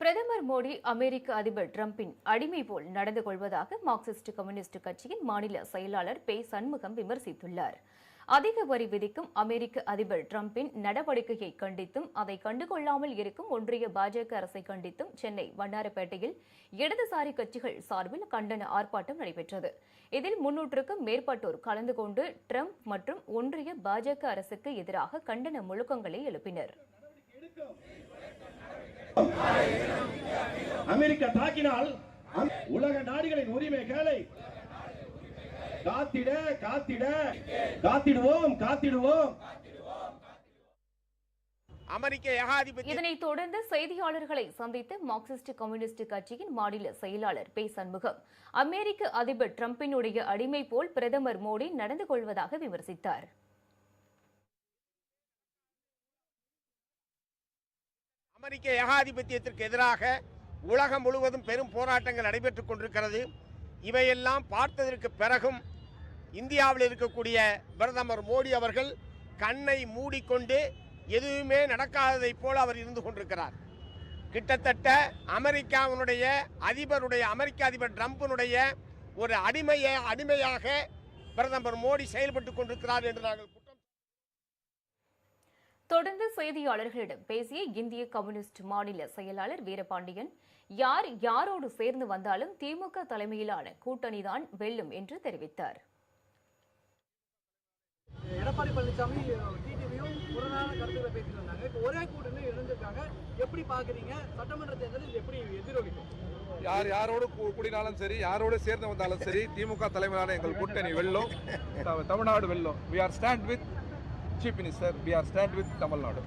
பிரதமர் மோடி அமெரிக்க அதிபர் டிரம்பின் அடிமை போல் நடந்து கொள்வதாக மார்க்சிஸ்ட் கம்யூனிஸ்ட் கட்சியின் மாநில செயலாளர் பே சண்முகம் விமர்சித்துள்ளார். அதிக வரி விதிக்கும் அமெரிக்க அதிபர் டிரம்பின் நடவடிக்கையை கண்டித்தும் அதை கண்டுகொள்ளாமல் இருக்கும் ஒன்றிய பாஜக அரசை கண்டித்தும் சென்னை வண்ணாரப்பேட்டையில் இடதுசாரி கட்சிகள் சார்பில் கண்டன ஆர்ப்பாட்டம் நடைபெற்றது. இதில் 300க்கும் மேற்பட்டோர் கலந்து கொண்டு டிரம்ப் மற்றும் ஒன்றிய பாஜக அரசுக்கு எதிராக கண்டன முழக்கங்களை எழுப்பினர். அமெரிக்கா தாக்கினால் உலக நாடுகளின் உரிமைகளை காத்திடுவோம். இதனைத் தொடர்ந்து செய்தியாளர்களை சந்தித்த மார்க்சிஸ்ட் கம்யூனிஸ்ட் கட்சியின் மாநில செயலாளர் பே சண்முகம் அமெரிக்க அதிபர் டிரம்பினுடைய அடிமை போல் பிரதமர் மோடி நடந்து கொள்வதாக விமர்சித்தார். அமெரிக்க ஏகாதிபத்தியத்திற்கு எதிராக உலகம் முழுவதும் பெரும் போராட்டங்கள் நடைபெற்றுக் கொண்டிருக்கிறது. இவையெல்லாம் பார்த்ததற்கு பிறகும் இந்தியாவில் இருக்கக்கூடிய பிரதமர் மோடி அவர்கள் கண்ணை மூடிக்கொண்டு எதுவுமே நடக்காததைப் போல அவர் இருந்து கொண்டிருக்கிறார். கிட்டத்தட்ட அமெரிக்க அதிபர் டிரம்பினுடைய ஒரு அடிமையாக பிரதமர் மோடி செயல்பட்டுக் கொண்டிருக்கிறார் என்று நாங்கள் தொடர்ந்து செய்தியாளர்களிடம் பேசிய இந்திய கம்யூனிஸ்ட் மாநில செயலாளர் வீரபாண்டியன், யாரோடு சேர்ந்து வந்தாலும் திமுக தலைமையிலான கூட்டணிதான் வெல்லும் என்று தெரிவித்தார். எடப்பாடி பழனிசாமி டிடிவியும் புறநான கருத்துக்களை பேசிட்டு வந்தாங்க. இப்போ ஒரே கூட்டணி இணைஞ்சிருக்காங்க. எப்படி பாக்குறீங்க? சட்டமன்ற தேர்தலில் எப்படி எதிரொலிக்கும்? யாரோடு கூடினாலும் சரி, யாரோடு சேர்ந்து வந்தாலும் சரி, திமுக தலைமையிலான எங்கள் கூட்டணி வெல்லும், தமிழ்நாடு வெல்லும். We are stand with Chief Minister. We are stand with Tamil Nadu.